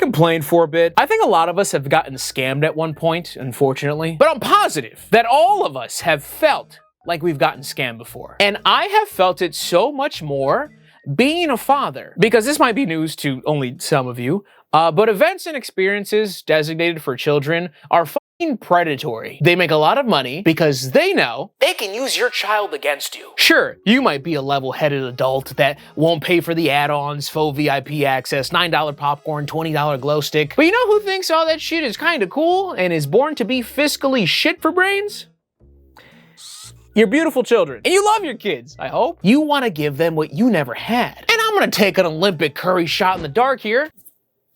complain for a bit. I think a lot of us have gotten scammed at one point, unfortunately. But I'm positive that all of us have felt like we've gotten scammed before. And I have felt it so much more being a father. Because this might be news to only some of you, but events and experiences designated for children are fucking predatory. They make a lot of money because they know they can use your child against you. Sure, you might be a level-headed adult that won't pay for the add-ons, faux VIP access, $9 popcorn, $20 glow stick. But you know who thinks all that shit is kinda cool and is born to be fiscally shit for brains? Your beautiful children. And you love your kids, I hope. You want to give them what you never had. And I'm gonna take an Olympic curry shot in the dark here.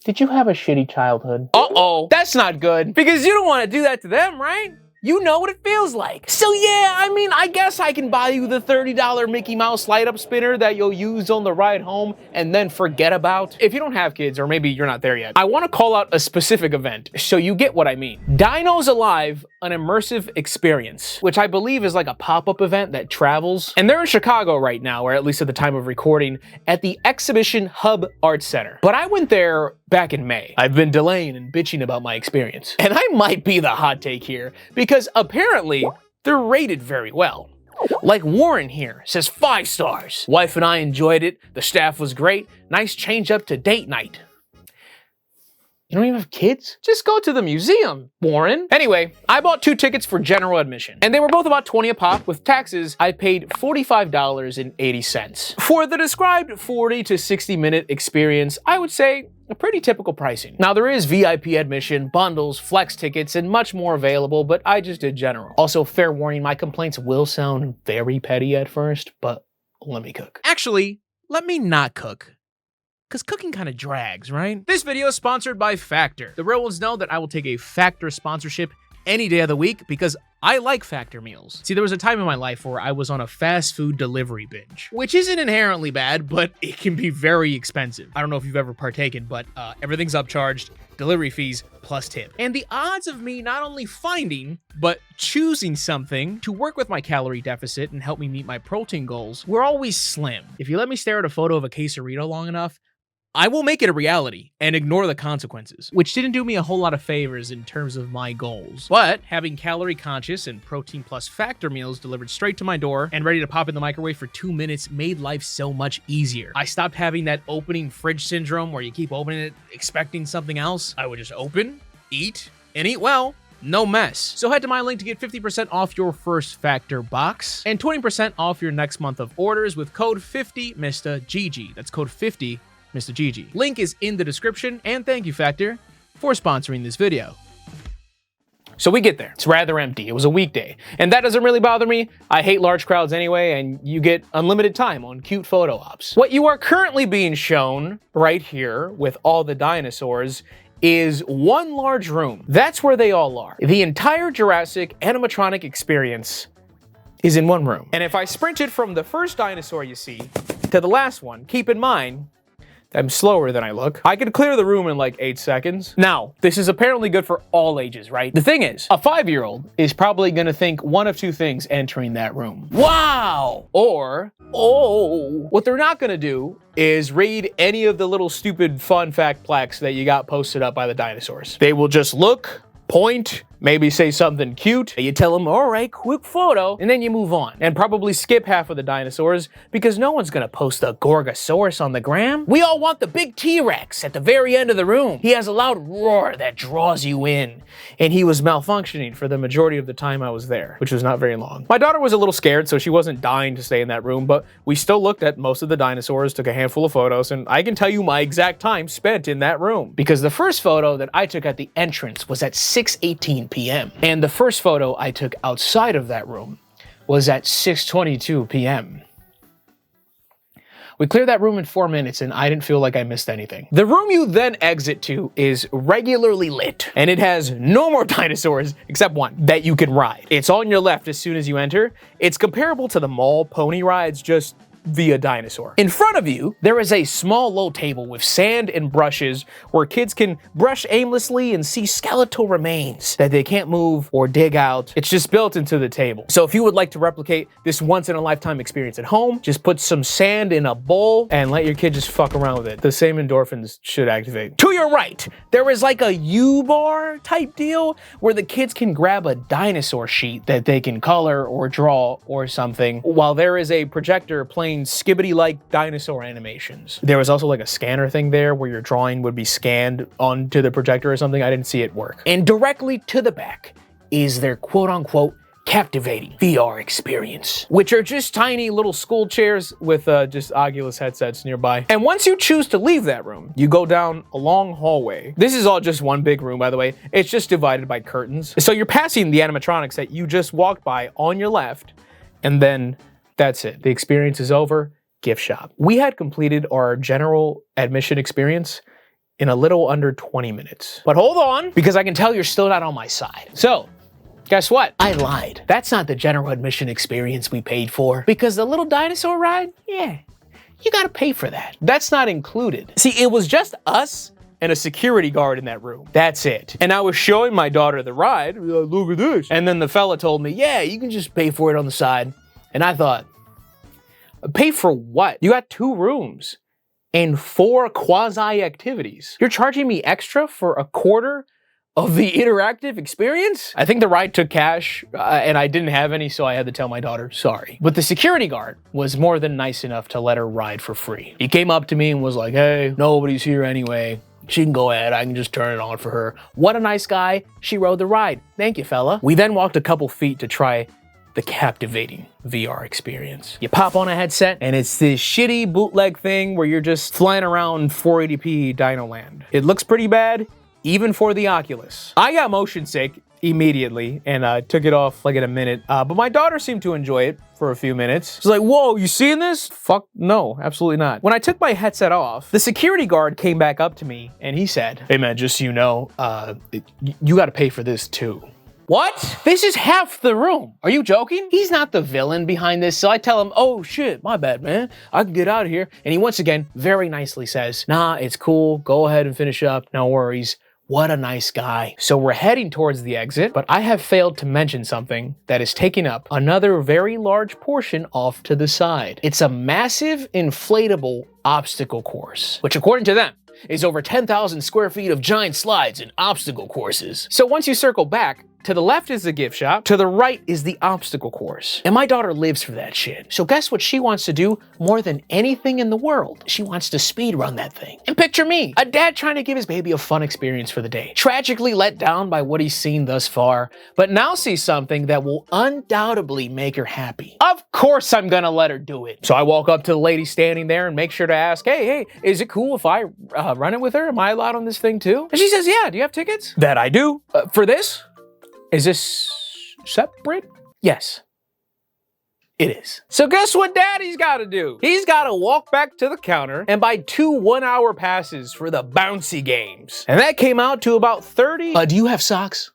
Did you have a shitty childhood? Uh-oh, that's not good. Because you don't want to do that to them, right? You know what it feels like. So yeah, I mean, I guess I can buy you the $30 Mickey Mouse light-up spinner that you'll use on the ride home and then forget about. If you don't have kids, or maybe you're not there yet, I want to call out a specific event so you get what I mean. Dinos Alive, an immersive experience, which I believe is like a pop-up event that travels. And they're in Chicago right now, or at least at the time of recording, at the Exhibition Hub Arts Center. But I went there back in May. I've been delaying and bitching about my experience. And I might be the hot take here, because apparently they're rated very well. Like Warren here says 5 stars. Wife and I enjoyed it. The staff was great. Nice change up to date night. You don't even have kids? Just go to the museum, Warren. Anyway, I bought 2 tickets for general admission, and they were both about $20 a pop. With taxes, I paid $45.80. For the described 40 to 60 minute experience, I would say a pretty typical pricing. Now there is VIP admission, bundles, flex tickets, and much more available, but I just did general. Also, fair warning, my complaints will sound very petty at first, but let me cook. Actually, let me not cook. Because cooking kind of drags, right? This video is sponsored by Factor. The real ones know that I will take a Factor sponsorship any day of the week because I like Factor meals. See, there was a time in my life where I was on a fast food delivery binge, which isn't inherently bad, but it can be very expensive. I don't know if you've ever partaken, but everything's upcharged, delivery fees plus tip. And the odds of me not only finding, but choosing something to work with my calorie deficit and help me meet my protein goals were always slim. If you let me stare at a photo of a quesarito long enough, I will make it a reality and ignore the consequences, which didn't do me a whole lot of favors in terms of my goals. But having calorie conscious and protein plus Factor meals delivered straight to my door and ready to pop in the microwave for 2 minutes made life so much easier. I stopped having that opening fridge syndrome where you keep opening it expecting something else. I would just open, eat, and eat well. No mess. So head to my link to get 50% off your first Factor box and 20% off your next month of orders with code 50MistaGG. That's code 50 Mr. Gigi. Link is in the description, and thank you, Factor, for sponsoring this video. So we get there. It's rather empty. It was a weekday. And that doesn't really bother me. I hate large crowds anyway, and you get unlimited time on cute photo ops. What you are currently being shown right here with all the dinosaurs is one large room. That's where they all are. The entire Jurassic animatronic experience is in one room. And if I sprint it from the first dinosaur you see to the last one, keep in mind, I'm slower than I look. I could clear the room in like 8 seconds. Now, this is apparently good for all ages, right? The thing is, a 5-year-old is probably gonna think one of 2 things entering that room. Wow! Or, oh. What they're not gonna do is read any of the little stupid fun fact plaques that you got posted up by the dinosaurs. They will just look, point, maybe say something cute. You tell them, all right, quick photo, and then you move on. And probably skip half of the dinosaurs because no one's gonna post a Gorgosaurus on the gram. We all want the big T-Rex at the very end of the room. He has a loud roar that draws you in. And he was malfunctioning for the majority of the time I was there, which was not very long. My daughter was a little scared, so she wasn't dying to stay in that room, but we still looked at most of the dinosaurs, took a handful of photos, and I can tell you my exact time spent in that room. Because the first photo that I took at the entrance was at 6:18 p.m. And the first photo I took outside of that room was at 6:22 p.m. We cleared that room in 4 minutes and I didn't feel like I missed anything. The room you then exit to is regularly lit and it has no more dinosaurs except one that you can ride. It's on your left as soon as you enter. It's comparable to the mall pony rides, just via dinosaur. In front of you, there is a small low table with sand and brushes where kids can brush aimlessly and see skeletal remains that they can't move or dig out. It's just built into the table. So if you would like to replicate this once-in-a-lifetime experience at home, just put some sand in a bowl and let your kid just fuck around with it. The same endorphins should activate. To your right, there is like a U-bar type deal where the kids can grab a dinosaur sheet that they can color or draw or something, while there is a projector playing skibbity-like dinosaur animations. There was also like a scanner thing there where your drawing would be scanned onto the projector or something. I didn't see it work. And directly to the back is their quote-unquote captivating VR experience, which are just tiny little school chairs with just Oculus headsets nearby. And once you choose to leave that room, you go down a long hallway. This is all just one big room, by the way. It's just divided by curtains. So you're passing the animatronics that you just walked by on your left, and then that's it. The experience is over. Gift shop. We had completed our general admission experience in a little under 20 minutes. But hold on, because I can tell you're still not on my side. So, guess what? I lied. That's not the general admission experience we paid for. Because the little dinosaur ride, yeah, you gotta pay for that. That's not included. See, it was just us and a security guard in that room. That's it. And I was showing my daughter the ride. Look at this. And then the fella told me, yeah, you can just pay for it on the side. And I thought, pay for what? You got 2 rooms and 4 quasi activities. You're charging me extra for a quarter of the interactive experience? I think the ride took cash and I didn't have any, so I had to tell my daughter, sorry. But the security guard was more than nice enough to let her ride for free. He came up to me and was like, hey, nobody's here anyway. She can go ahead, I can just turn it on for her. What a nice guy. She rode the ride. Thank you, fella. We then walked a couple feet to try the captivating VR experience. You pop on a headset and it's this shitty bootleg thing where you're just flying around 480p Dino Land. It looks pretty bad, even for the Oculus. I got motion sick immediately and took it off like in a minute, but my daughter seemed to enjoy it for a few minutes. She's like, whoa, you seeing this? Fuck no, absolutely not. When I took my headset off, the security guard came back up to me and he said, hey man, just so you know, you gotta pay for this too. What? This is half the room. Are you joking? He's not the villain behind this, so I tell him, oh shit, my bad, man. I can get out of here. And he once again very nicely says, nah, it's cool. Go ahead and finish up. No worries. What a nice guy. So we're heading towards the exit, but I have failed to mention something that is taking up another very large portion off to the side. It's a massive inflatable obstacle course, which according to them is over 10,000 square feet of giant slides and obstacle courses. So once you circle back, to the left is the gift shop, to the right is the obstacle course. And my daughter lives for that shit. So guess what she wants to do more than anything in the world? She wants to speed run that thing. And picture me, a dad trying to give his baby a fun experience for the day. Tragically let down by what he's seen thus far, but now sees something that will undoubtedly make her happy. Of course I'm gonna let her do it. So I walk up to the lady standing there and make sure to ask, hey, is it cool if I run it with her? Am I allowed on this thing too? And she says, yeah, do you have tickets? That I do. For this? Is this separate? Yes, it is. So guess what daddy's gotta do? He's gotta walk back to the counter and buy 2 one-hour passes for the bouncy games. And that came out to about 30. Do you have socks?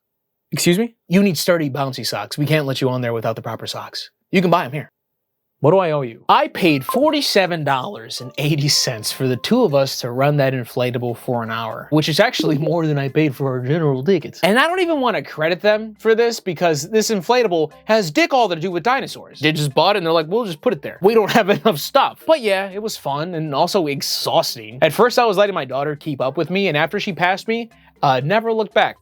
Excuse me? You need sturdy bouncy socks. We can't let you on there without the proper socks. You can buy them here. What do I owe you? I paid $47.80 for the 2 of us to run that inflatable for an hour, which is actually more than I paid for our general tickets. And I don't even want to credit them for this because this inflatable has dick all to do with dinosaurs. They just bought it and they're like, we'll just put it there. We don't have enough stuff. But yeah, it was fun and also exhausting. At first I was letting my daughter keep up with me, and after she passed me, never looked back.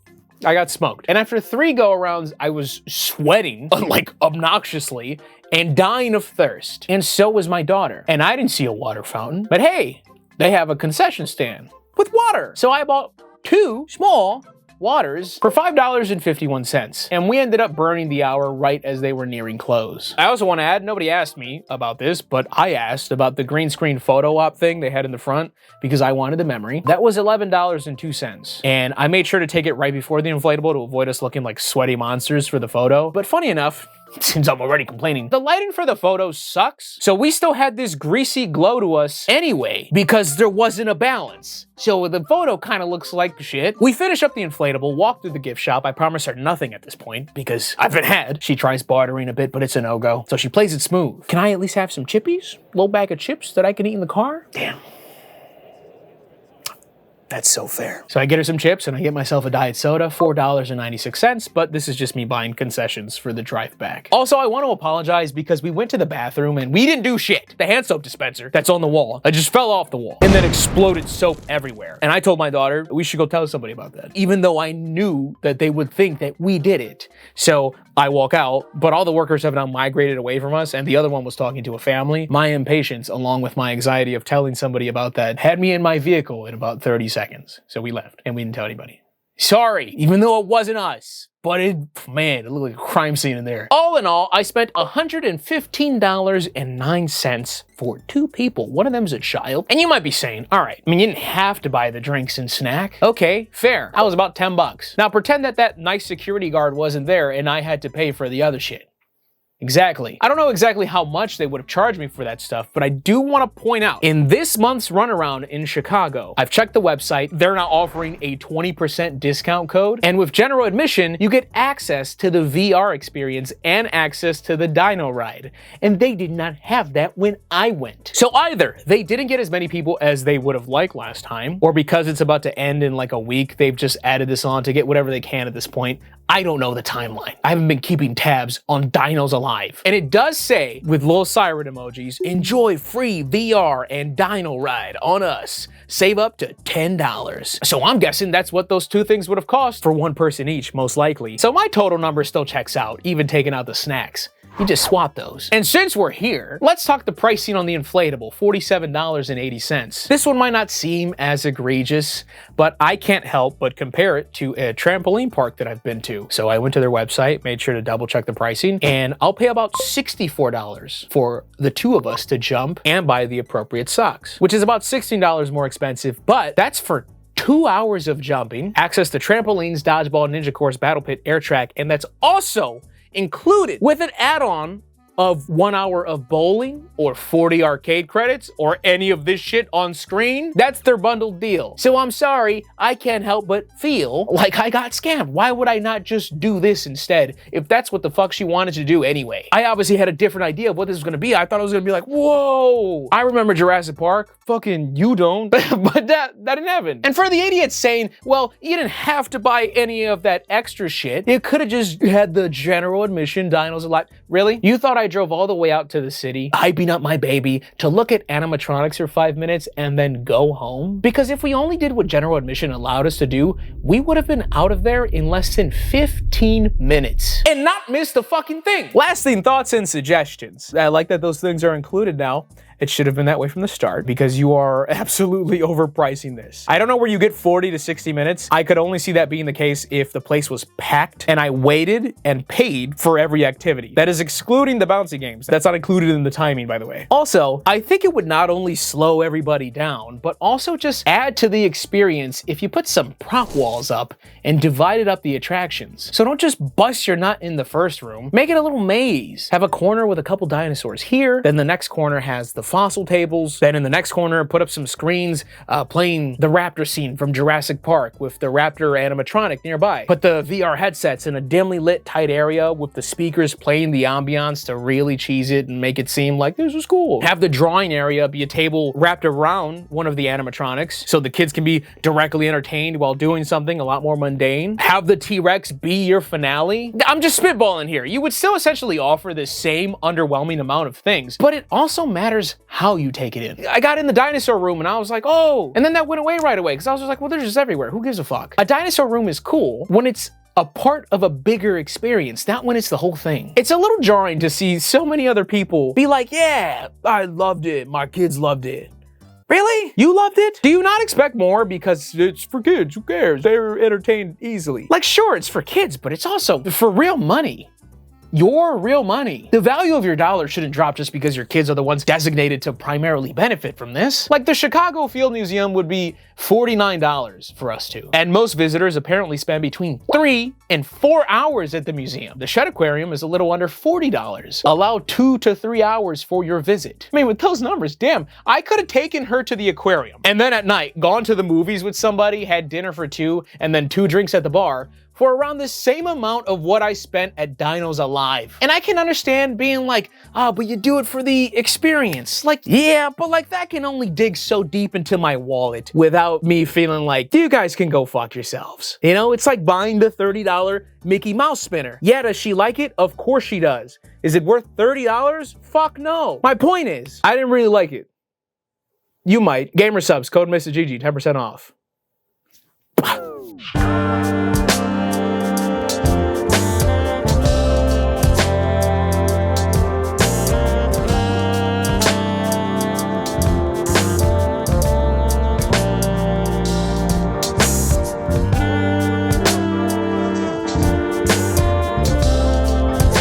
I got smoked. And after 3 go-arounds, I was sweating, like obnoxiously, and dying of thirst. And so was my daughter. And I didn't see a water fountain. But hey, they have a concession stand with water. So I bought 2 small waters for $5.51. And we ended up burning the hour right as they were nearing close. I also want to add, nobody asked me about this, but I asked about the green screen photo op thing they had in the front because I wanted the memory. That was $11.02. And I made sure to take it right before the inflatable to avoid us looking like sweaty monsters for the photo. But funny enough, since I'm already complaining. The lighting for the photos sucks, so we still had this greasy glow to us anyway, because there wasn't a balance. So the photo kind of looks like shit. We finish up the inflatable, walk through the gift shop. I promise her nothing at this point, because I've been had. She tries bartering a bit, but it's a no-go. So she plays it smooth. Can I at least have some chippies? Little bag of chips that I can eat in the car? Damn. That's so fair. So I get her some chips and I get myself a diet soda, $4.96, but this is just me buying concessions for the drive back. Also, I want to apologize because we went to the bathroom and we didn't do shit. The hand soap dispenser that's on the wall, I just fell off the wall and then exploded soap everywhere. And I told my daughter, we should go tell somebody about that, even though I knew that they would think that we did it. So I walk out, but all the workers have now migrated away from us and the other one was talking to a family. My impatience, along with my anxiety of telling somebody about that, had me in my vehicle in about 30 seconds. So we left and we didn't tell anybody. Sorry, even though it wasn't us. But it looked like a crime scene in there. All in all, I spent $115.09 for 2 people. One of them's a child. And you might be saying, all right, I mean, you didn't have to buy the drinks and snack. Okay, fair. I was about 10 bucks. Now pretend that that nice security guard wasn't there and I had to pay for the other shit. Exactly. I don't know exactly how much they would have charged me for that stuff, but I do want to point out, in this month's runaround in Chicago, I've checked the website, they're now offering a 20% discount code, and with general admission, you get access to the VR experience and access to the Dino ride, and they did not have that when I went. So either they didn't get as many people as they would have liked last time, or because it's about to end in like a week, they've just added this on to get whatever they can at this point. I don't know the timeline. I haven't been keeping tabs on Dinos Alive. And it does say, with little siren emojis, enjoy free VR and Dino ride on us. Save up to $10. So I'm guessing that's what those 2 things would have cost for 1 person each, most likely. So my total number still checks out, even taking out the snacks. You just swap those. And since we're here, let's talk the pricing on the inflatable, $47.80. This one might not seem as egregious, but I can't help but compare it to a trampoline park that I've been to. So I went to their website, made sure to double check the pricing, and I'll pay about $64 for the 2 of us to jump and buy the appropriate socks, which is about $16 more expensive, but that's for 2 hours of jumping, access to trampolines, dodgeball, ninja course, battle pit, air track, and that's also included with an add-on of 1 hour of bowling or 40 arcade credits or any of this shit on screen. That's their bundled deal. So I'm sorry, I can't help but feel like I got scammed. Why would I not just do this instead if that's what the fuck she wanted to do anyway? I obviously had a different idea of what this was gonna be. I thought it was gonna be like, whoa, I remember Jurassic Park. Fucking you don't. But that didn't happen. And for the idiots saying, well, you didn't have to buy any of that extra shit. You could have just had the general admission Dinos Alive. Really? You thought I drove all the way out to the city, hyping up my baby, to look at animatronics for 5 minutes and then go home? Because if we only did what general admission allowed us to do, we would have been out of there in less than 15 minutes and not missed a fucking thing. Lasting thoughts and suggestions. I like that those things are included now. It should have been that way from the start because you are absolutely overpricing this. I don't know where you get 40 to 60 minutes. I could only see that being the case if the place was packed and I waited and paid for every activity. That is excluding the bouncy games. That's not included in the timing, by the way. Also, I think it would not only slow everybody down, but also just add to the experience if you put some prop walls up and divided up the attractions. So don't just bust your nut in the first room. Make it a little maze. Have a corner with a couple dinosaurs here, then the next corner has the fossil tables, then in the next corner put up some screens playing the raptor scene from Jurassic Park with the raptor animatronic nearby. Put the VR headsets in a dimly lit tight area with the speakers playing the ambiance to really cheese it and make it seem like this was cool. Have the drawing area be a table wrapped around one of the animatronics so the kids can be directly entertained while doing something a lot more mundane. Have the T-Rex be your finale. I'm just spitballing here. You would still essentially offer the same underwhelming amount of things, but it also matters how you take it in. I got in the dinosaur room and I was like, oh, and then that went away right away because I was just like, well, they're just everywhere. Who gives a fuck? A dinosaur room is cool when it's a part of a bigger experience, not when it's the whole thing. It's a little jarring to see so many other people be like, yeah, I loved it. My kids loved it. Really? You loved it? Do you not expect more because it's for kids? Who cares? They're entertained easily. Like, sure, it's for kids, but it's also for real money. your real money. The value of your dollar shouldn't drop just because your kids are the ones designated to primarily benefit from this. Like the Chicago Field Museum would be $49 for us two. And most visitors apparently spend between 3 and 4 hours at the museum. The Shedd Aquarium is a little under $40. Allow 2 to 3 hours for your visit. I mean, with those numbers, damn, I could have taken her to the aquarium and then at night gone to the movies with somebody, had dinner for 2, and then 2 drinks at the bar for around the same amount of what I spent at Dinos Alive. And I can understand being like, oh, but you do it for the experience. Like, yeah, but like that can only dig so deep into my wallet without me feeling like, you guys can go fuck yourselves. You know, it's like buying the $30 Mickey Mouse spinner. Yeah, does she like it? Of course she does. Is it worth $30? Fuck no. My point is, I didn't really like it. You might. Gamer subs, code Mista GG, 10% off.